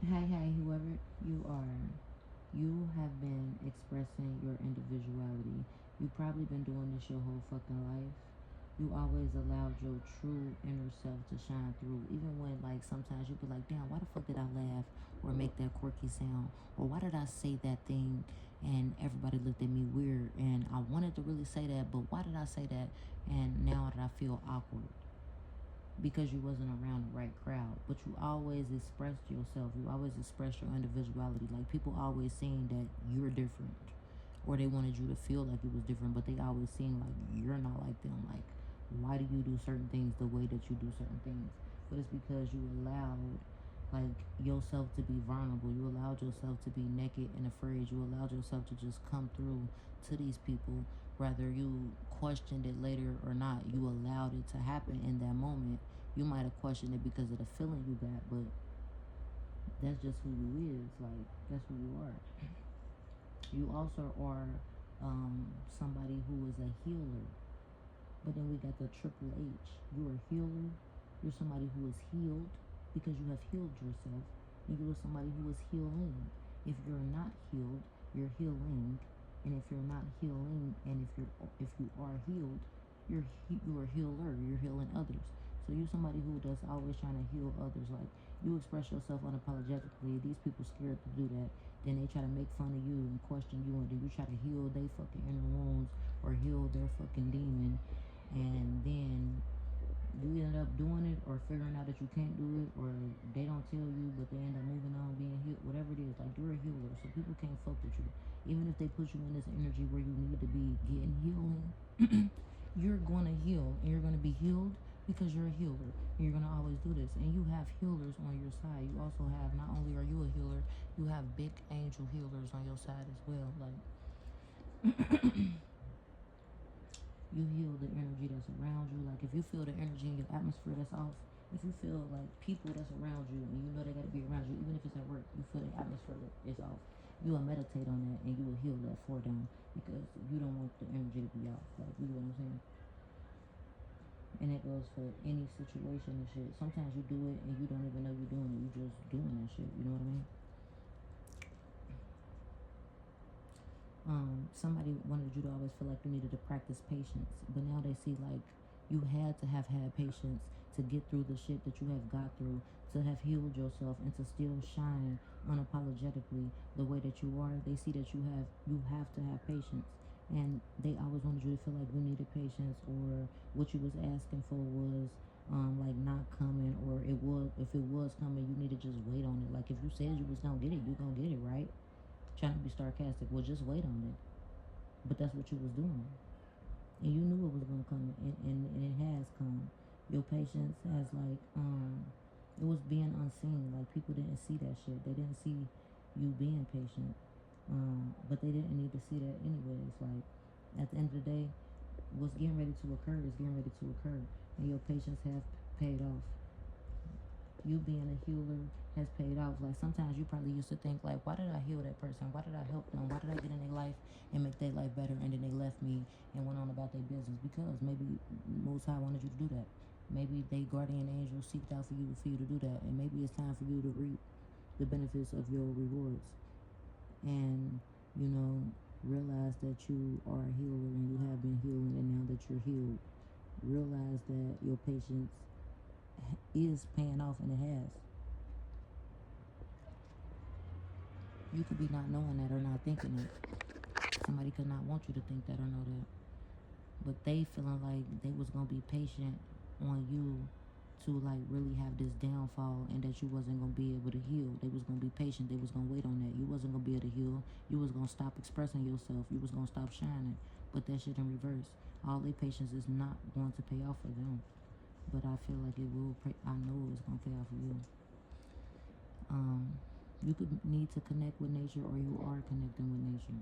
Hey, whoever you are, you have been expressing your individuality. You've probably been doing this your whole fucking life. You always allowed your true inner self to shine through, even when, like, sometimes you be like, damn, why the fuck did I laugh or make that quirky sound? Or why did I say that thing and everybody looked at me weird? And I wanted to really say that, but why did I say that? And now that I feel awkward because you wasn't around the right crowd. But you always expressed yourself. You always expressed your individuality. Like, people always saying that you're different, or they wanted you to feel like it was different, but they always seem like you're not like them. Like, why do you do certain things the way that you do certain things? But it's because you allowed, like, yourself to be vulnerable. You allowed yourself to be naked and afraid. You allowed yourself to just come through to these people, whether you questioned it later or not. You allowed it to happen in that moment. You might have questioned it because of the feeling you got, but that's just who you is. Like, that's who you are. You also are somebody who is a healer. But then we got the triple H. You're a healer. You're somebody who is healed because you have healed yourself. And you're somebody who is healing. If you're not healed, you're healing. And if you're not healing, and if you are healed, you're a healer. You're healing others. So you're somebody who does always trying to heal others. Like, you express yourself unapologetically. These people scared to do that. Then they try to make fun of you and question you, and then you try to heal their fucking inner wounds or heal their fucking demon, and then you end up doing it or figuring out that you can't do it, or they don't tell you but they end up moving on, being healed, whatever it is. Like, you're a healer, so people can't fuck with you. Even if they put you in this energy where you need to be getting healing, you're going to heal, and you're going to be healed because you're a healer, and you're going to always do this. And you have healers on your side. You also have, not only are you a healer, you have big angel healers on your side as well. Like, you heal the energy that's around you. Like, if you feel the energy in your atmosphere that's off, if you feel like people that's around you and you know they got to be around you, even if it's at work, you feel the atmosphere is off, you will meditate on that and you will heal that for them because you don't want the energy to be off. Like, you know what I'm saying? And it goes for any situation and shit. Sometimes you do it and you don't even know you're doing it. You just doing that shit. You know what I mean? Somebody wanted you to always feel like you needed to practice patience, but now they see like you had to have had patience to get through the shit that you have got through, to have healed yourself, and to still shine unapologetically the way that you are. They see that you have to have patience, and they always wanted you to feel like you needed patience, or what you was asking for was like not coming, or it was, if it was coming, you need to just wait on it. Like, if you said you was gonna get it, you gonna get it, right? Trying to be sarcastic. Well, just wait on it. But that's what you was doing. And you knew it was going to come, and it has come. Your patience has, like, it was being unseen. Like, people didn't see that shit. They didn't see you being patient. But they didn't need to see that anyways. Like, at the end of the day, what's getting ready to occur is getting ready to occur. And your patience have paid off. You being a healer has paid off. Like, sometimes you probably used to think like, why did I heal that person? Why did I help them? Why did I get in their life and make their life better? And then they left me and went on about their business, because maybe Most High wanted you to do that. Maybe they guardian angel seeked out for you to do that, and maybe it's time for you to reap the benefits of your rewards. And you know, realize that you are a healer and you have been healing, and now that you're healed, realize that your patience is paying off, and it has. You could be not knowing that or not thinking it. Somebody could not want you to think that or know that. But they feeling like they was gonna be patient on you to like really have this downfall, and that you wasn't gonna be able to heal. They was gonna be patient. They was gonna wait on that. You wasn't gonna be able to heal. You was gonna stop expressing yourself. You was gonna stop shining. But that shit in reverse. All their patience is not going to pay off for them. But I feel like it will pay. I know it's gonna pay off for you. Um, you could need to connect with nature, or you are connecting with nature.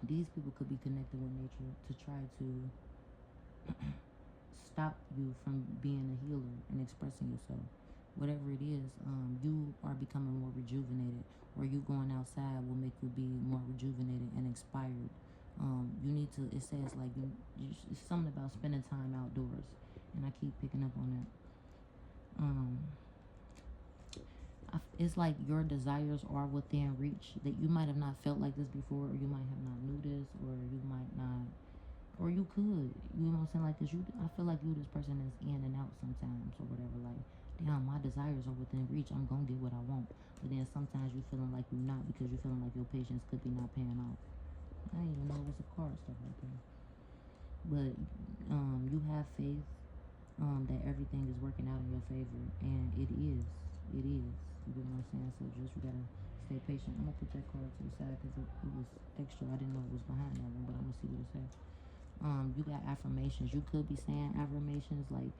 These people could be connected with nature to try to stop you from being a healer and expressing yourself. Whatever it is, you are becoming more rejuvenated, or you going outside will make you be more rejuvenated and inspired. You need to. It says like it's something about spending time outdoors, and I keep picking up on that. Um, it's like your desires are within reach. That you might have not felt like this before, or you might have not knew this, or you might not, or you could. You know what I'm saying? Like, cause you, I feel like you, this person is in and out sometimes, or whatever. Like, damn, my desires are within reach. I'm gonna get what I want. But then sometimes you feeling like you're not because you feeling like your patience could be not paying off. I didn't even know it was a card stuff like that. But you have faith that everything is working out in your favor, and it is. It is. You get what I'm saying? So just you gotta stay patient. I'm gonna put that card to the side because it was extra. I didn't know it was behind that one, but I'm gonna see what it says. You got affirmations. You could be saying affirmations like,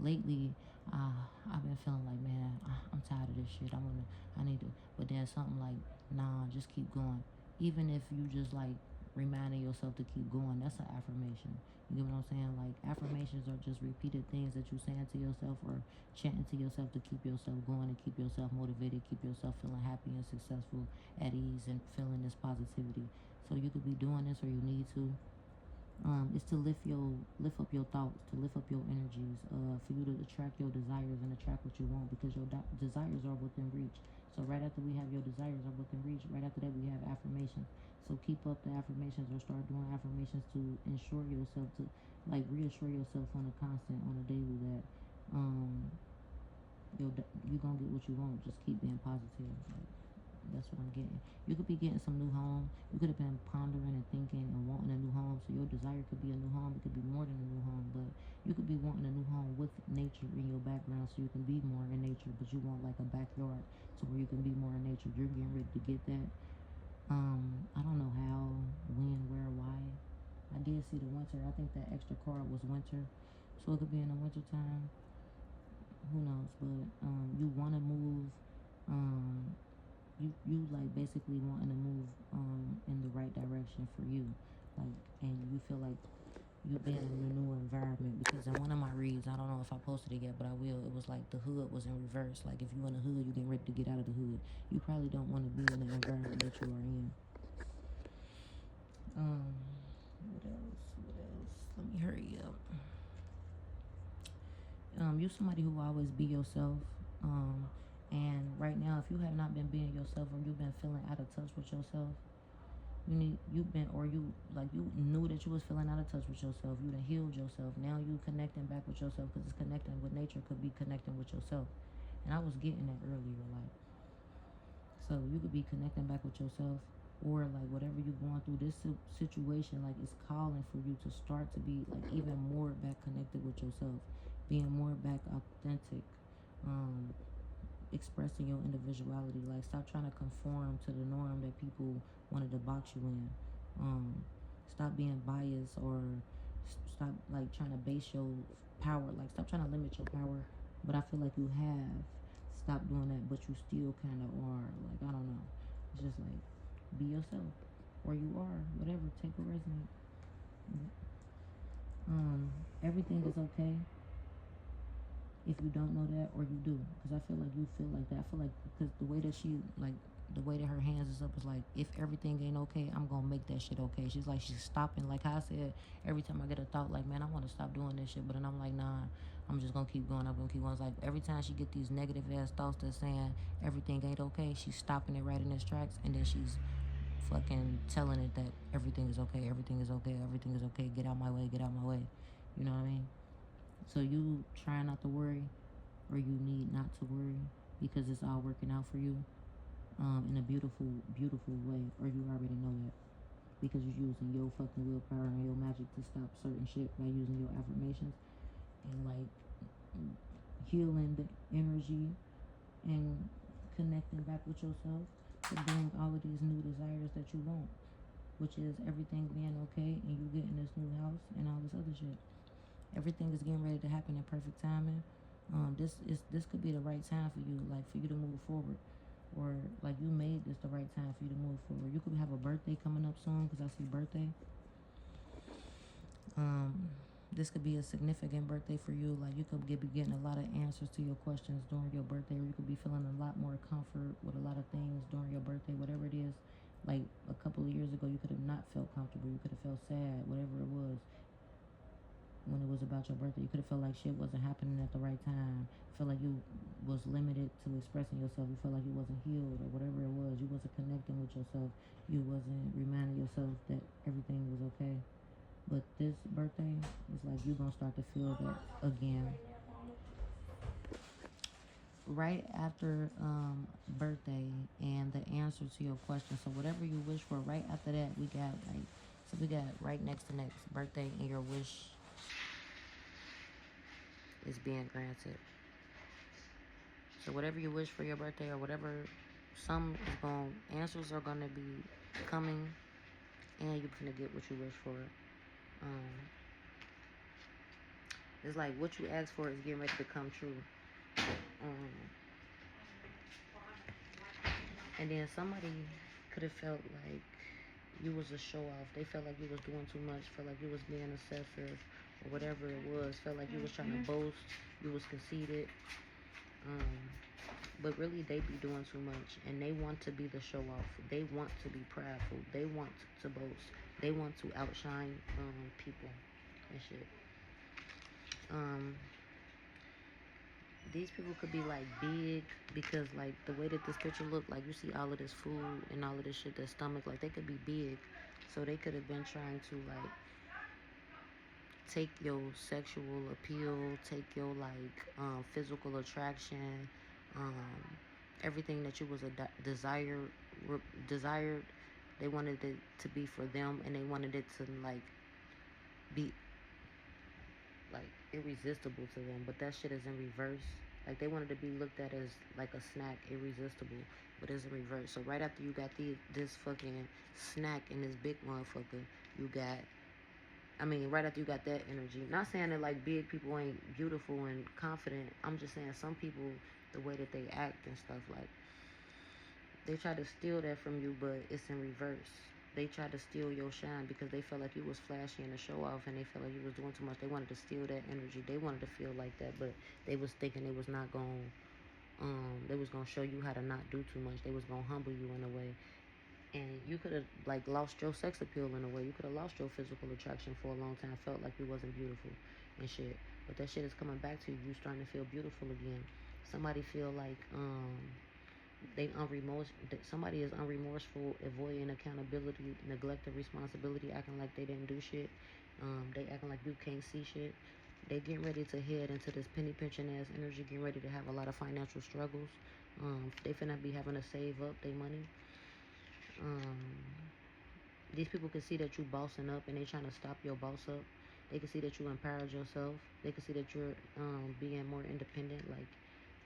lately, I've been feeling like, man, I'm tired of this shit. I need to. But then something like, nah, just keep going. Even if you just like reminding yourself to keep going, that's an affirmation. You get what I'm saying? Like, affirmations are just repeated things that you're saying to yourself or chanting to yourself to keep yourself going and keep yourself motivated, keep yourself feeling happy and successful, at ease, and feeling this positivity. So you could be doing this, or you need to. Is to lift up your thoughts, to lift up your energies, for you to attract your desires and attract what you want, because your desires are within reach. So right after we have your desires are within reach, right after that we have affirmations. So keep up the affirmations, or start doing affirmations to ensure yourself, to like reassure yourself on a constant, on a daily, that you gonna get what you want. Just keep being positive. Like, that's what I'm getting. You could be getting some new home. You could have been pondering and thinking and wanting a new home. So your desire could be a new home. It could be more than a new home, but you could be wanting a new home with nature in your background, so you can be more in nature. But you want like a backyard, so where you can be more in nature. You're getting ready to get that. I don't know how, when, where, why. I did see the winter. I think that extra card was winter, so it could be in the winter time. Who knows? But you want to move. Um, you like basically wanting to move in the right direction for you, like, and you feel like you've been in a new environment, because in one of my reads, I don't know if I posted it yet, but I will, it was like the hood was in reverse. Like, if you in the hood, you getting ready to get out of the hood. You probably don't want to be in the environment that you are in. What else let me hurry up. You somebody who will always be yourself. And right now, if you have not been being yourself, or you've been feeling out of touch with yourself, you've been, or you like, you knew that you was feeling out of touch with yourself. You done healed yourself. Now you connecting back with yourself, because it's connecting with nature could be connecting with yourself. And I was getting that earlier, like, so you could be connecting back with yourself, or like whatever you're going through, this situation, like, it's calling for you to start to be like even more back connected with yourself, being more back authentic, um, expressing your individuality. Like, stop trying to conform to the norm that people wanted to box you in. Stop being biased, or stop like trying to base your power. Like, stop trying to limit your power. But I feel like you have stopped doing that, but you still kind of are. Like, I don't know. It's just like, be yourself, or you are, whatever. Take a resonate. Everything is okay if you don't know that, or you do, because I feel like you feel like that. I feel like, because the way that she, like, the way that her hands is up is like, if everything ain't okay, I'm gonna make that shit okay. She's like, she's stopping. Like I said, every time I get a thought like, man, I want to stop doing this shit, but then I'm like, nah, I'm just gonna keep going. I'm gonna keep going. It's like every time she get these negative ass thoughts that's saying everything ain't okay, she's stopping it right in its tracks, and then she's fucking telling it that everything is okay, everything is okay, everything is okay. Get out my way, get out my way. You know what I mean? So you try not to worry, or you need not to worry, because it's all working out for you, in a beautiful, beautiful way, or you already know that, because you're using your fucking willpower and your magic to stop certain shit by using your affirmations, and like healing the energy and connecting back with yourself to bring all of these new desires that you want, which is everything being okay, and you getting this new house and all this other shit. Everything is getting ready to happen in perfect timing. This could be the right time for you, like, for you to move forward, or like you made this the right time for you to move forward. You could have a birthday coming up soon, because I see birthday. This could be a significant birthday for you. Like, you could be getting a lot of answers to your questions during your birthday, or you could be feeling a lot more comfort with a lot of things during your birthday, whatever it is. Like, a couple of years ago, you could have not felt comfortable. You could have felt sad, whatever it was. when it was about your birthday. You could have felt like shit wasn't happening at the right time. Felt like you was limited to expressing yourself. You felt like you wasn't healed or whatever it was. You wasn't connecting with yourself. You wasn't reminding yourself that everything was okay. But this birthday is like you gonna start to feel that again. Right after birthday and the answer to your question. So whatever you wish for, right after that we got like, so we got right next to next birthday and your wish is being granted. So whatever you wish for your birthday or whatever, some is going answers are gonna be coming, and you're gonna get what you wish for. Um, it's like what you ask for is getting ready to come true. Um, and then somebody could have felt like you was a show off. They felt like you was doing too much. Felt like you was being excessive or whatever it was. Felt like you was trying to boast. You was conceited. Um, but really they be doing too much, and they want to be the show off. They want to be prideful. They want to boast. They want to outshine people and shit. um these people could be like big, because like the way that this picture looked, like you see all of this food and all of this shit, their stomach, like they could be big. So they could have been trying to like take your sexual appeal, take your like physical attraction, um, everything that you was a desired. They wanted it to be for them, and they wanted it to like be like irresistible to them. But that shit is in reverse. Like they wanted to be looked at as like a snack, irresistible, but it's in reverse. So right after you got this fucking snack and this big motherfucker, you got, I mean, right after you got that energy. Not saying that like big people ain't beautiful and confident. I'm just saying some people, the way that they act and stuff, like they try to steal that from you, but it's in reverse. They tried to steal your shine because they felt like you was flashy and a show off, and they felt like you was doing too much. They wanted to steal that energy. They wanted to feel like that, but they was thinking they was not going. They was gonna show you how to not do too much. They was gonna humble you in a way, and you could have like lost your sex appeal in a way. You could have lost your physical attraction for a long time. Felt like you wasn't beautiful and shit. But that shit is coming back to you. You starting to feel beautiful again. Somebody feel like they unremorse. Somebody is unremorseful, avoiding accountability, neglecting responsibility, acting like they didn't do shit. They acting like you can't see shit. They getting ready to head into this penny pinching ass energy, getting ready to have a lot of financial struggles. They finna be having to save up their money. Um, these people can see that you bossing up, and they trying to stop your boss up. They can see that you empowered yourself. They can see that you're being more independent, like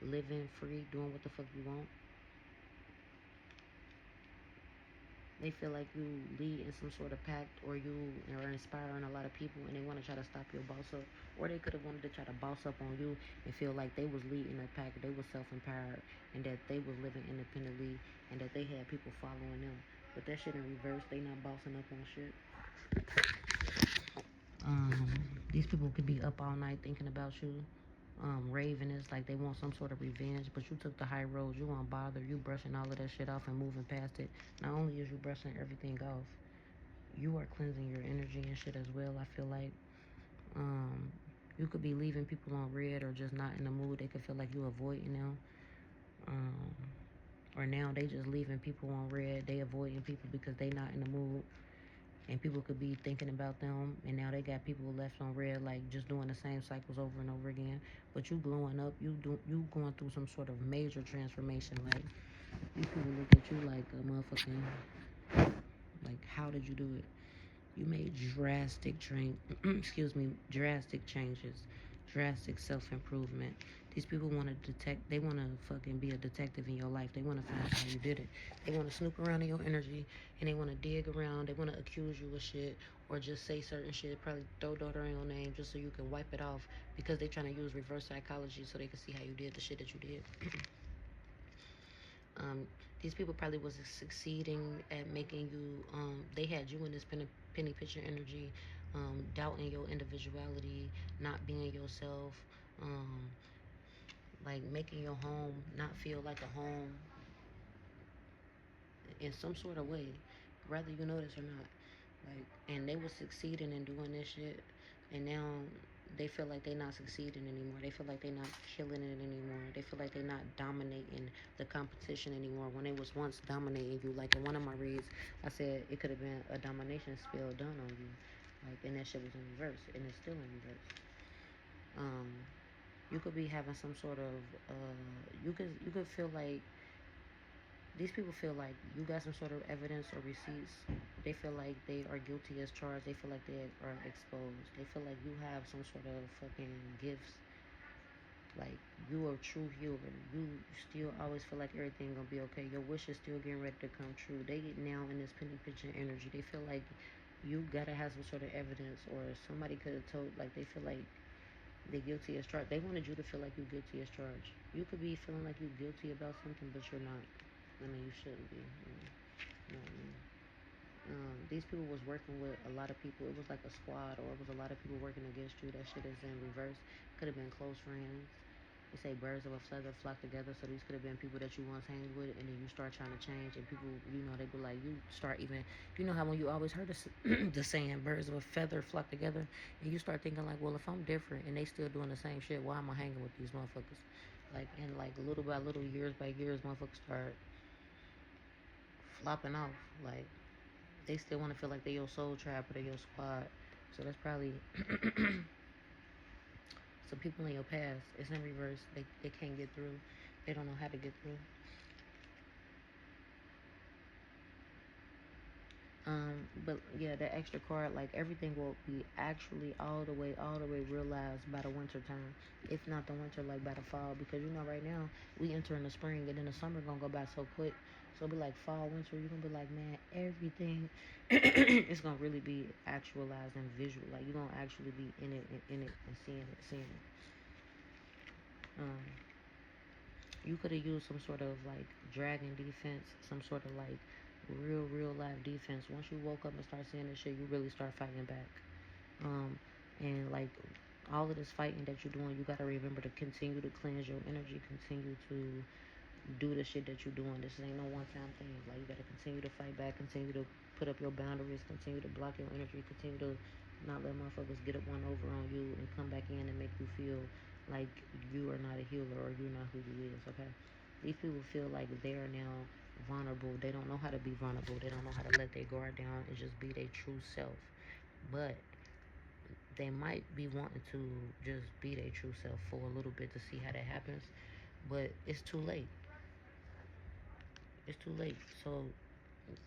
living free, doing what the fuck you want. They feel like you lead in some sort of pact, or you are inspiring a lot of people, and they want to try to stop your boss up. Or they could have wanted to try to boss up on you and feel like they was leading a pack, they was self-empowered, and that they was living independently, and that they had people following them. But that shit in reverse. They not bossing up on shit. Um, these people could be up all night thinking about you. Raving is like they want some sort of revenge, but you took the high road. You won't bother. You brushing all of that shit off and moving past it. Not only is you brushing everything off, you are cleansing your energy and shit as well. I feel like um, you could be leaving people on red or just not in the mood. They could feel like you avoiding them. Um, or now they just leaving people on red. They avoiding people because they not in the mood. And people could be thinking about them, and now they got people left on red, like just doing the same cycles over and over again. But you glowing up, you going through some sort of major transformation. Like these people look at you like a motherfucking, like, how did you do it? You made excuse me, drastic changes, drastic self-improvement. These people want to detect, they want to fucking be a detective in your life. They want to find out how you did it. They want to snoop around in your energy, and they want to dig around. They want to accuse you of shit, or just say certain shit, probably throw dirt on your name just so you can wipe it off, because they trying to use reverse psychology so they can see how you did the shit that you did. Um, these people probably was succeeding at making you. They had you in this penny picture energy, doubting your individuality, not being yourself, um, like making your home not feel like a home in some sort of way, whether you know this or not. Like, and they was succeeding in doing this shit, and now they feel like they're not succeeding anymore. They feel like they're not killing it anymore. They feel like they're not dominating the competition anymore. When they was once dominating you, like in one of my reads, I said it could have been a domination spell done on you, like, and that shit was in reverse, and it's still in reverse. Um, you could be having some sort of, you could feel like these people feel like you got some sort of evidence or receipts. They feel like they are guilty as charged. They feel like they are exposed. They feel like you have some sort of fucking gifts. Like you are a true healer. You still always feel like everything gonna be okay. Your wish is still getting ready to come true. They get now in this penny pinching energy. They feel like you gotta have some sort of evidence, or somebody could have told. Like they feel like they guilty as charged. They wanted you to feel like you're guilty as charged. You could be feeling like you're guilty about something, but you're not. I mean, you shouldn't be. You know what I mean? These people was working with a lot of people. It was like a squad, or it was a lot of people working against you. That shit is in reverse. Could have been close friends. They say birds of a feather flock together. So these could have been people that you once hanged with, and then you start trying to change, and people, they be like, you start even, how when you always heard the saying, birds of a feather flock together, and you start thinking like, well, if I'm different and they still doing the same shit, why am I hanging with these motherfuckers? Like, and like little by little, years by years, motherfuckers start flopping off. Like, they still want to feel like they your soul tribe or they your squad. So that's probably some people in your past. It's in reverse. They can't get through. They don't know how to get through. But yeah, that extra card, like everything will be actually all the way realized by the winter time. If not the winter, like by the fall, because right now we enter in the spring, and then the summer gonna go by so quick. So it'll be like fall, winter. You're gonna be like, man, everything it's gonna really be actualized and visual. Like you're gonna actually be in it, and seeing it. Um, you could have used some sort of like dragon defense, some sort of like real life defense. Once you woke up and start seeing this shit, you really start fighting back. Um, and like all of this fighting that you're doing, you gotta remember to continue to cleanse your energy, continue to do the shit that you're doing. This ain't no one time thing. Like you gotta continue to fight back, continue to put up your boundaries, continue to block your energy, continue to not let motherfuckers get up one over on you and come back in and make you feel like you are not a healer or you're not who you is, okay? These people feel like they are now vulnerable. They don't know how to be vulnerable. They don't know how to let their guard down and just be their true self. But they might be wanting to just be their true self for a little bit to see how that happens. But it's too late. It's too late. So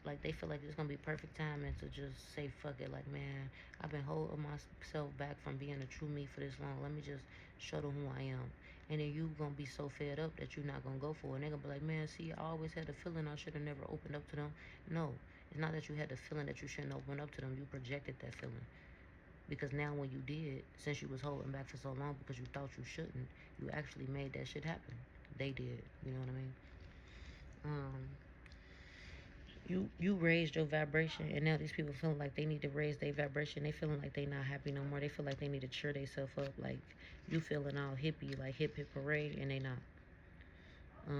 like they feel like it's gonna be perfect timing to just say fuck it. Like, man, I've been holding myself back from being a true me for this long. Let me just show them who I am. And then you gonna be so fed up that you're not gonna go for it. And they gonna be like, man, see, I always had the feeling I should have never opened up to them. No, it's not that you had the feeling that you shouldn't open up to them. You projected that feeling. Because now when you did, since you was holding back for so long because you thought you shouldn't, you actually made that shit happen. They did. You know what I mean? Um, you raised your vibration, and now these people feeling like they need to raise their vibration. They feeling like they not happy no more. They feel like they need to cheer themselves up. Like you feeling all hippie, like hip hip parade, and they not.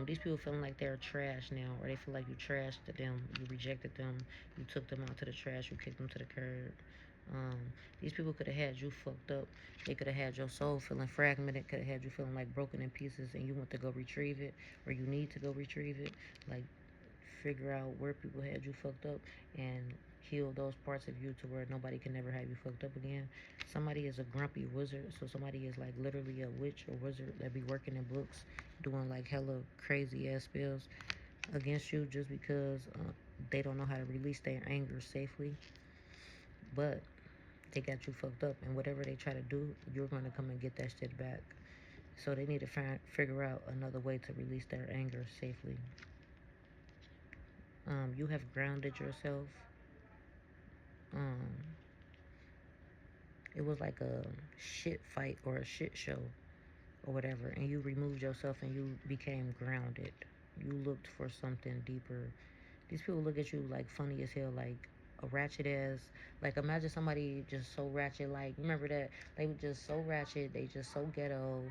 These people feeling like they're trash now, or they feel like you trashed them, you rejected them, you took them out to the trash, you kicked them to the curb. These people could have had you fucked up. They could have had your soul feeling fragmented. Could have had you feeling like broken in pieces, and you want to go retrieve it, or you need to go retrieve it. Like figure out where people had you fucked up and heal those parts of you to where nobody can never have you fucked up again. Somebody is a grumpy wizard, so somebody is like literally a witch or wizard that be working in books doing like hella crazy ass spells against you just because they don't know how to release their anger safely. But they got you fucked up, and whatever they try to do, you're going to come and get that shit back. So they need to figure out another way to release their anger safely. You have grounded yourself. um, it was like a shit fight or a shit show or whatever, and you removed yourself and you became grounded. You looked for something deeper. These people look at you like funny as hell, like a ratchet ass. Like imagine somebody just so ratchet. Like remember that they were just so ratchet. They just so ghetto.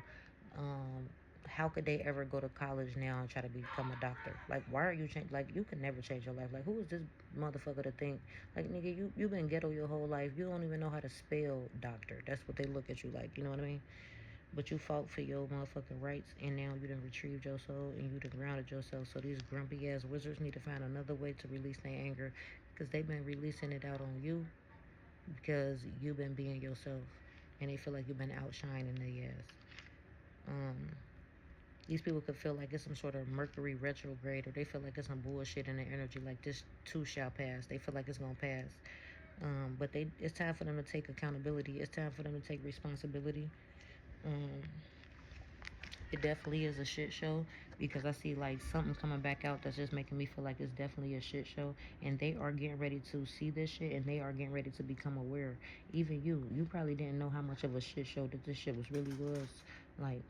Um, how could they ever go to college now and try to become a doctor? Like, why are you change? Like, you can never change your life. Like, who is this motherfucker to think? Like, nigga, you been ghetto your whole life. You don't even know how to spell doctor. That's what they look at you like. You know what I mean? But you fought for your motherfucking rights, and now you done retrieved your soul and you done grounded yourself. So these grumpy ass wizards need to find another way to release their anger, because they've been releasing it out on you because you've been being yourself, and they feel like you've been outshining their ass. These people could feel like it's some sort of Mercury retrograde, or they feel like it's some bullshit in their energy, like this too shall pass. They feel like it's gonna pass. But it's time for them to take accountability. It's time for them to take responsibility. Um, it definitely is a shit show, because I see like something coming back out that's just making me feel like it's definitely a shit show. And they are getting ready to see this shit, and they are getting ready to become aware. Even you probably didn't know how much of a shit show that this shit was. Like,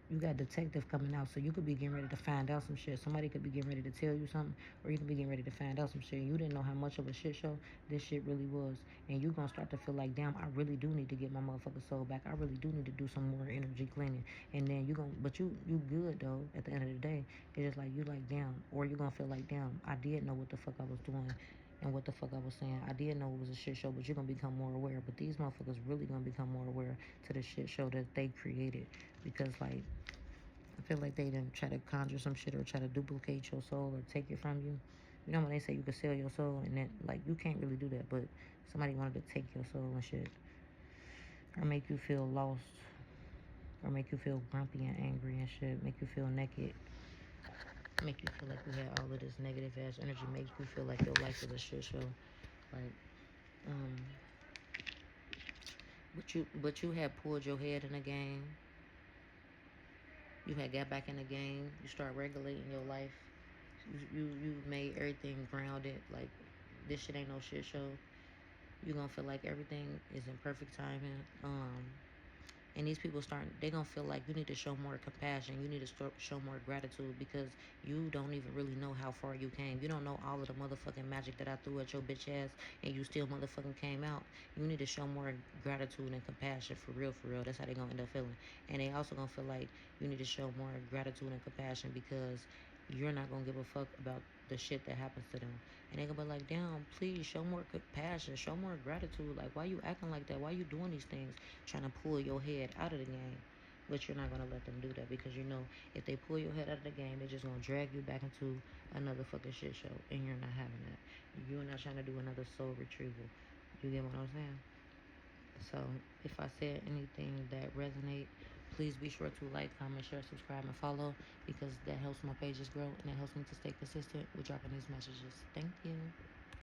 you got detective coming out, so you could be getting ready to find out some shit. Somebody could be getting ready to tell you something, or you could be getting ready to find out some shit. You didn't know how much of a shit show this shit really was, and you gonna start to feel like, damn, I really do need to get my motherfucking soul back. I really do need to do some more energy cleaning. And then but you good though. At the end of the day, it's just like you like, damn, or you gonna feel like, damn, I did know what the fuck I was doing. And what the fuck I was saying. I did know it was a shit show, but you're gonna become more aware. But these motherfuckers really gonna become more aware to the shit show that they created. Because like, I feel like they didn't try to conjure some shit, or try to duplicate your soul, or take it from you. You know when they say you could sell your soul, and then like you can't really do that, but somebody wanted to take your soul and shit, or make you feel lost, or make you feel grumpy and angry and shit, make you feel naked, make you feel like you had all of this negative ass energy, make you feel like your life is a shit show. Like, um, but you had pulled your head in the game. You had got back in the game. You start regulating your life. You made everything grounded. Like, this shit ain't no shit show. You gonna feel like everything is in perfect timing. And these people they gonna feel like you need to show more compassion. You need to show more gratitude, because you don't even really know how far you came. You don't know all of the motherfucking magic that I threw at your bitch ass, and you still motherfucking came out. You need to show more gratitude and compassion, for real, for real. That's how they gonna end up feeling. And they also gonna feel like you need to show more gratitude and compassion, because you're not gonna give a fuck about the shit that happens to them. And they gonna be like, damn, please show more compassion, show more gratitude. Like, why you acting like that? Why you doing these things? Trying to pull your head out of the game. But you're not gonna let them do that, because you know if they pull your head out of the game, they're just gonna drag you back into another fucking shit show, and you're not having that. You're not trying to do another soul retrieval. You get what I'm saying? So if I said anything that resonate, please be sure to like, comment, share, subscribe, and follow, because that helps my pages grow, and it helps me to stay consistent with dropping these messages. Thank you.